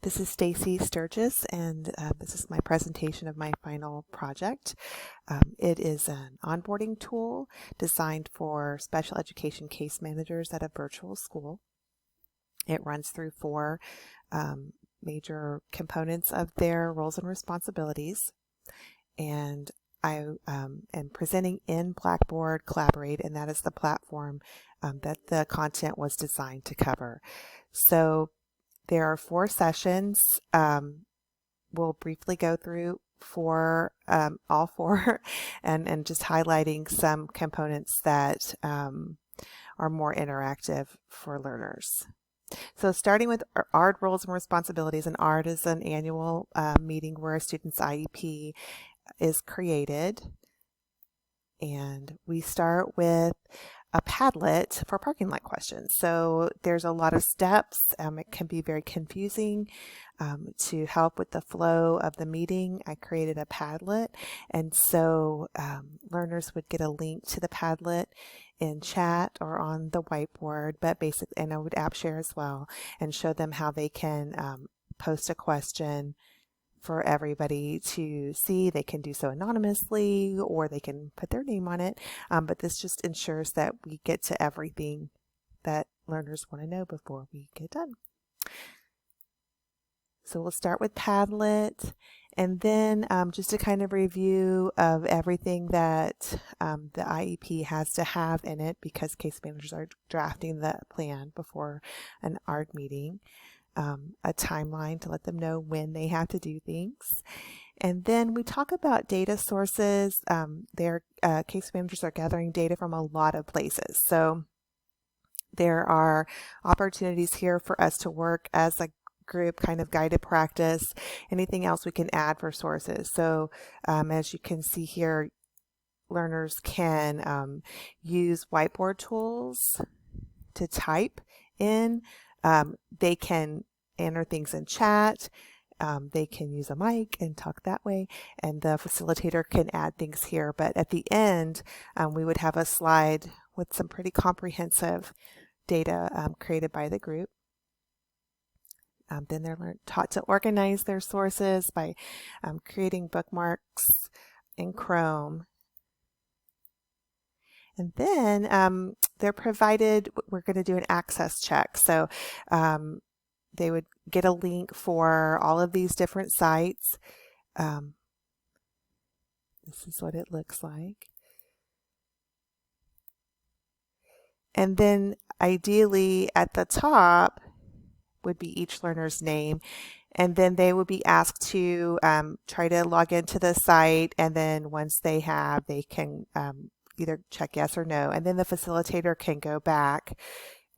This is Stacy Sturges, and this is my presentation of my final project. It is an onboarding tool designed for special education case managers at a virtual school. It runs through four major components of their roles and responsibilities, and I am presenting in Blackboard Collaborate, and that is the platform that the content was designed to cover. So there are 4 sessions. We'll briefly go through all four and just highlighting some components that are more interactive for learners. So starting with ARD roles and responsibilities, and ARD is an annual meeting where a student's IEP is created. And we start with a Padlet for parking lot questions. So there's a lot of steps. It can be very confusing. To help with the flow of the meeting, I created a Padlet. And so learners would get a link to the Padlet in chat or on the whiteboard, but basically, and I would app share as well, and show them how they can post a question for everybody to see. They can do so anonymously, or they can put their name on it. But this just ensures that we get to everything that learners want to know before we get done. So we'll start with Padlet, and then just a kind of review of everything that the IEP has to have in it, because case managers are drafting the plan before an ARD meeting. A timeline to let them know when they have to do things. And then we talk about data sources. Their case managers are gathering data from a lot of places. So there are opportunities here for us to work as a group, kind of guided practice, anything else we can add for sources. So as you can see here, learners can use whiteboard tools to type in. They can enter things in chat. They can use a mic and talk that way, and the facilitator can add things here. But at the end, we would have a slide with some pretty comprehensive data created by the group. Then they're taught to organize their sources by creating bookmarks in Chrome. And then they're provided, we're going to do an access check. So they would get a link for all of these different sites. This is what it looks like. And then ideally at the top would be each learner's name. And then they would be asked to try to log into the site. And then once they have, they can either check yes or no, and then the facilitator can go back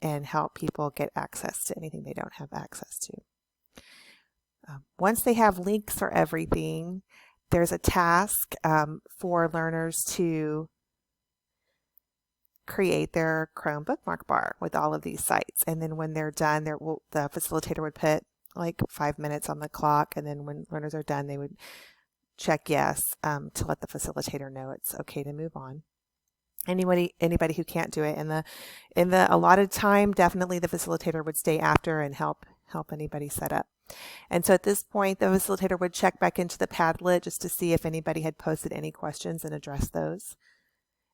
and help people get access to anything they don't have access to. Once they have links for everything, there's a task for learners to create their Chrome bookmark bar with all of these sites. And then when they're done, the facilitator would put like 5 minutes on the clock, and then when learners are done, they would check yes to let the facilitator know it's okay to move on. Anybody who can't do it in the allotted time, definitely the facilitator would stay after and help anybody set up. And so at this point, the facilitator would check back into the Padlet just to see if anybody had posted any questions and address those.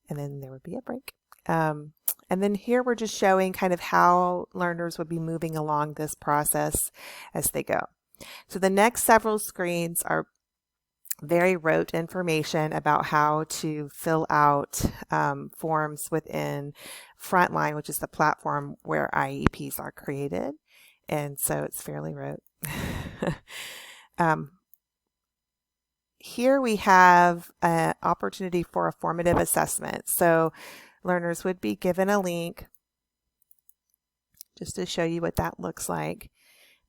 And then there would be a break. And then here we're just showing kind of how learners would be moving along this process as they go. So the next several screens are very rote information about how to fill out forms within Frontline, which is the platform where IEPs are created. And so it's fairly rote. Here we have an opportunity for a formative assessment. So learners would be given a link just to show you what that looks like.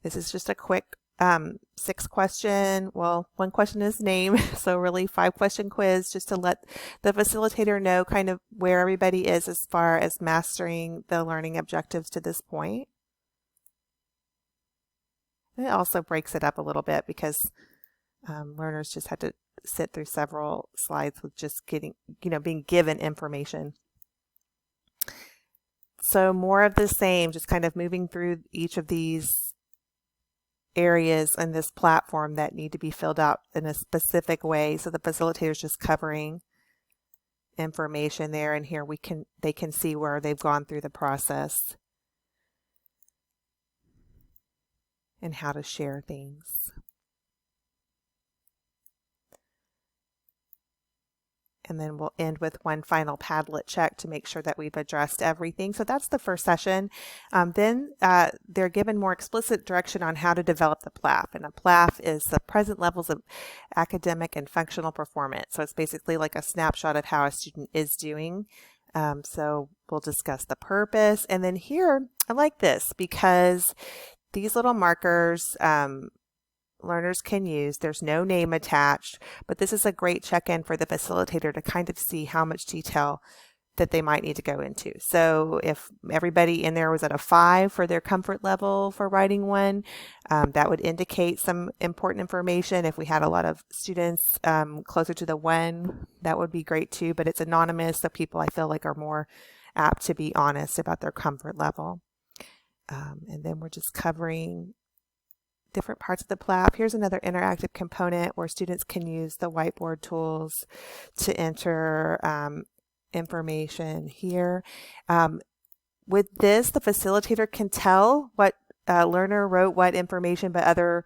This is just a quick 6-question, well, 1 question is name, so really 5-question quiz just to let the facilitator know kind of where everybody is as far as mastering the learning objectives to this point. And it also breaks it up a little bit because learners just had to sit through several slides with just being given information. So more of the same, just kind of moving through each of these areas in this platform that need to be filled out in a specific way. So the facilitator is just covering information there, and here they can see where they've gone through the process and how to share things. And then we'll end with one final Padlet check to make sure that we've addressed everything. So that's the first session. Then they're given more explicit direction on how to develop the PLAF. And a PLAF is the present levels of academic and functional performance. So it's basically like a snapshot of how a student is doing. So we'll discuss the purpose. And then here, I like this because these little markers learners can use. There's no name attached, but this is a great check-in for the facilitator to kind of see how much detail that they might need to go into. So if everybody in there was at a 5 for their comfort level for writing one, that would indicate some important information. If we had a lot of students closer to the 1, that would be great too, but it's anonymous, so people I feel like are more apt to be honest about their comfort level. And then we're just covering different parts of the PLAP. Here's another interactive component where students can use the whiteboard tools to enter information here. With this, the facilitator can tell what learner wrote what information, but other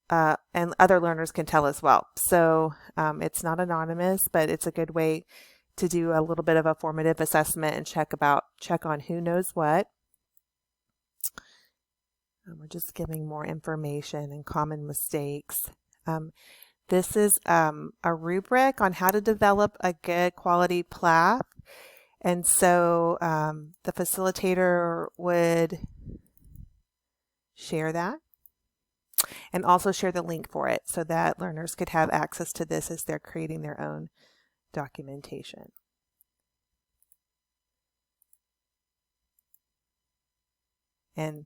learners can tell as well. So it's not anonymous, but it's a good way to do a little bit of a formative assessment and check on who knows what. We're just giving more information and common mistakes. This is a rubric on how to develop a good quality PLAF. And so the facilitator would share that and also share the link for it so that learners could have access to this as they're creating their own documentation. And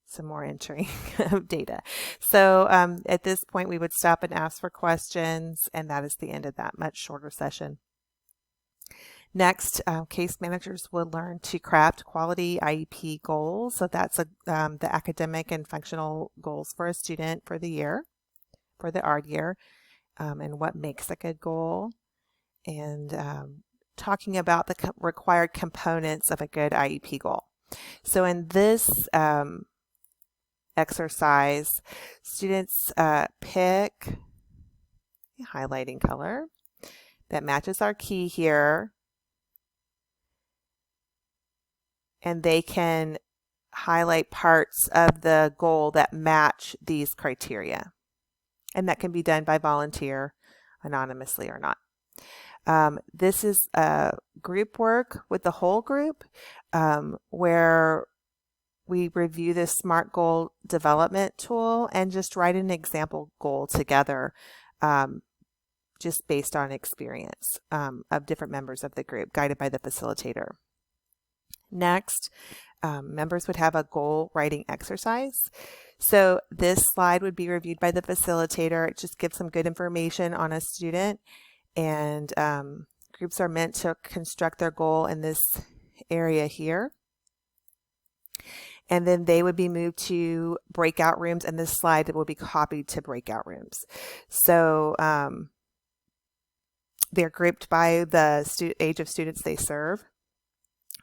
some more entering of data. So at this point, we would stop and ask for questions, and that is the end of that much shorter session. Next, case managers will learn to craft quality IEP goals. So that's the academic and functional goals for a student for the year, for the ARD year, and what makes a good goal, and talking about the required components of a good IEP goal. So in this exercise, students pick a highlighting color that matches our key here, and they can highlight parts of the goal that match these criteria, and that can be done by volunteer, anonymously or not. This is group work with the whole group, where we review this SMART goal development tool and just write an example goal together, just based on experience of different members of the group, guided by the facilitator. Next, members would have a goal writing exercise. So this slide would be reviewed by the facilitator. It just gives some good information on a student, and groups are meant to construct their goal in this area here. And then they would be moved to breakout rooms, and this slide will be copied to breakout rooms. So they're grouped by the age of students they serve.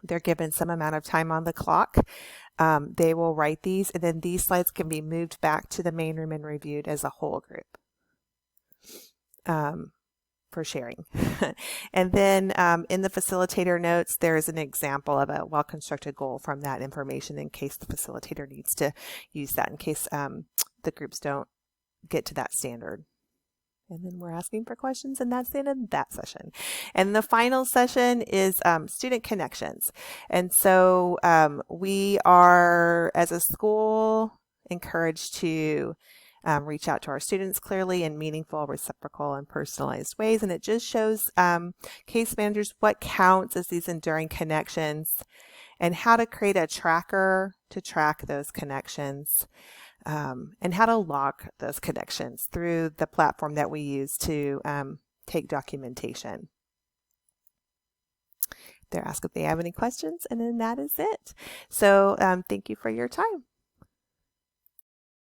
They're given some amount of time on the clock. They will write these, and then these slides can be moved back to the main room and reviewed as a whole group for sharing. And then in the facilitator notes, there is an example of a well-constructed goal from that information in case the facilitator needs to use that, in case the groups don't get to that standard. And then we're asking for questions, and that's the end of that session. And the final session is student connections. And so we are, as a school, encouraged to reach out to our students clearly in meaningful, reciprocal, and personalized ways. And it just shows case managers what counts as these enduring connections and how to create a tracker to track those connections. And how to log those connections through the platform that we use to take documentation. They're asked if they have any questions, and then that is it. So thank you for your time.